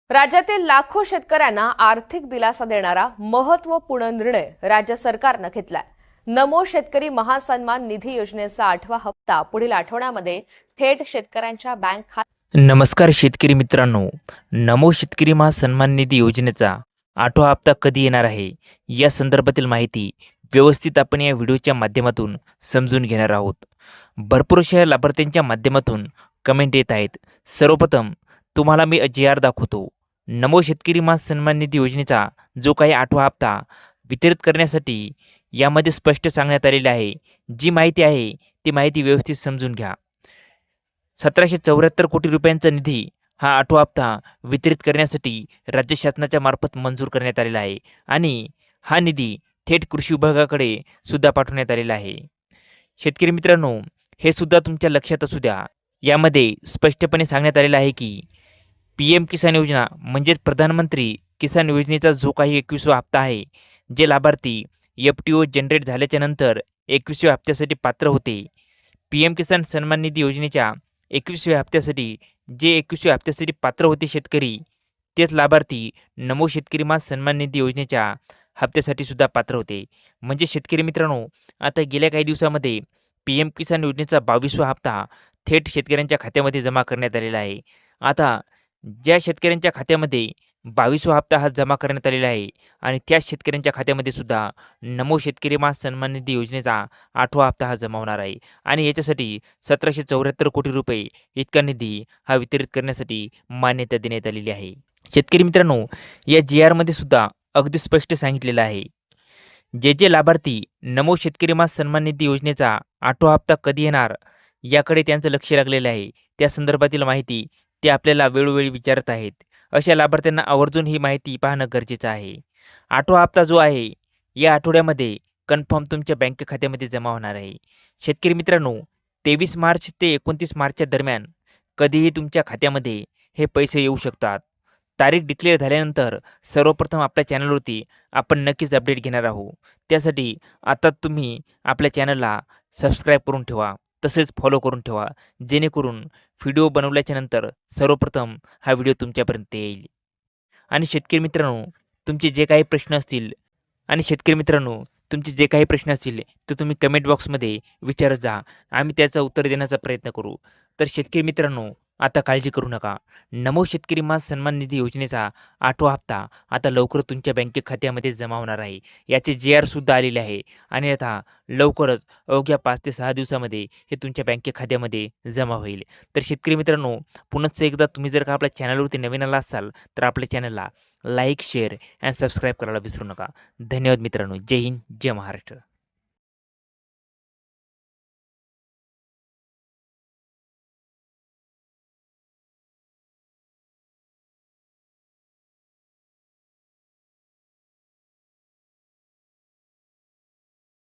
राज्यातील लाखो शेतकऱ्यांना आर्थिक दिलासा देणारा महत्त्वपूर्ण निर्णय राज्य सरकारनं घेतलाय। नमो शेतकरी महासन्मान निधी योजनेचा 8वा हप्ता पुढील आठवड्यामध्ये थेट शेतकऱ्यांच्या बँक खात्यात। नमस्कार शेतकरी मित्रांनो, नमो शेतकरी महासन्मान निधी योजनेचा 8वा हप्ता कधी येणार आहे या संदर्भातील माहिती व्यवस्थित आपण या व्हिडिओच्या माध्यमातून समजून घेणार आहोत। भरपूर अशा लाभार्थ्यांच्या माध्यमातून कमेंट येत आहेत। सर्वप्रथम तुम्हाला मी जी.आर दाखवतो। नमो शेतकरी महासन्मान निधी योजनेचा जो काही 8वा हप्ता वितरित करण्यासाठी यामध्ये स्पष्ट सांगण्यात आलेले आहे। जी माहिती आहे ती माहिती व्यवस्थित समजून घ्या। 1774 कोटी रुपयांचा निधी हा 8वा हप्ता वितरित करण्यासाठी राज्य शासनाच्या मार्फत मंजूर करण्यात आलेला आहे आणि हा निधी थेट कृषी विभागाकडे सुद्धा पाठवण्यात आलेला आहे। शेतकरी मित्रांनो, हे सुद्धा तुमच्या लक्षात असू द्या, यामध्ये स्पष्टपणे सांगण्यात आलेलं आहे की PM किसान योजना म्हणजेच प्रधानमंत्री किसान योजनेचा जो काही 21वा हप्ता आहे, जे लाभार्थी FTO जनरेट झाल्याच्या नंतर 21व्या हप्त्यासाठी पात्र होते, PM किसान सन्मान निधी योजनेच्या 21व्या हप्त्यासाठी जे 21व्या हप्त्यासाठी पात्र होते शेतकरी, तेच लाभार्थी नमो शेतकरी महासन्मान निधी योजनेच्या हप्त्यासाठी सुद्धा पात्र होते। म्हणजे शेतकरी मित्रांनो, आता गेल्या काही दिवसामध्ये PM किसान योजनेचा 22वा हप्ता थेट शेतकऱ्यांच्या खात्यामध्ये जमा करण्यात आलेला आहे। आता ज्या शेतकऱ्यांच्या खात्यामध्ये 22वा हप्ता हा जमा करण्यात आलेला आहे आणि त्या शेतकऱ्यांच्या खात्यामध्ये सुद्धा नमो शेतकरी महासन्मान निधी योजनेचा 8वा हप्ता हा जमा होणार आहे आणि याच्यासाठी 1774 कोटी रुपये इतका निधी हा वितरित करण्यासाठी मान्यता देण्यात आलेली आहे। शेतकरी मित्रांनो, या जी.आरमध्ये सुद्धा अगदी स्पष्ट सांगितलेलं आहे, जे लाभार्थी नमो शेतकरी महासन्मान निधी योजनेचा 8वा हप्ता कधी येणार याकडे त्यांचं लक्ष लागलेलं आहे, त्या संदर्भातील माहिती ते आपल्याला वेळोवेळी विचारत आहेत। अशा लाभार्थ्यांना आवर्जून ही माहिती पाहणं गरजेचं आहे। 8वा हप्ता जो आहे या आठवड्यामध्ये कन्फर्म तुमच्या बँक खात्यामध्ये जमा होणार आहे। शेतकरी मित्रांनो, 23 मार्च ते 29 मार्चच्या दरम्यान कधीही तुमच्या खात्यामध्ये हे पैसे येऊ शकतात। तारीख डिक्लेअर झाल्यानंतर सर्वप्रथम आपल्या चॅनलवरती आपण नक्कीच अपडेट घेणार आहोत। त्यासाठी आता तुम्ही आपल्या चॅनलला सबस्क्राईब करून ठेवा, तसेच फॉलो करून ठेवा, जेणेकरून व्हिडिओ बनवल्याच्या नंतर सर्वप्रथम हा व्हिडिओ तुमच्यापर्यंत येईल। आणि शेतकरी मित्रांनो, तुमचे जे काही प्रश्न असतील ते तुम्ही कमेंट बॉक्समध्ये विचारत जा, आम्ही त्याचं उत्तर देण्याचा प्रयत्न करू। तर शेतकरी मित्रांनो, आता काळजी करू नका, नमो शेतकरी महासन्मान निधी योजनेचा 8वा हप्ता आता लवकर तुमच्या बँक खात्यामध्ये जमा होणार आहे। याचे जी.आर सुद्धा आलेले आहे आणि आता लवकरच अवघ्या 5 ते 6 दिवसामध्ये हे तुमच्या बँक खात्यामध्ये जमा होईल। तर शेतकरी मित्रांनो, पुन्हा एकदा तुम्ही जर का आपल्या चॅनलवरती नवीन आला असाल तर आपल्या चॅनलला लाईक, शेअर आणि सबस्क्राईब करायला विसरू नका। धन्यवाद मित्रांनो। जय हिंद, जय महाराष्ट्र।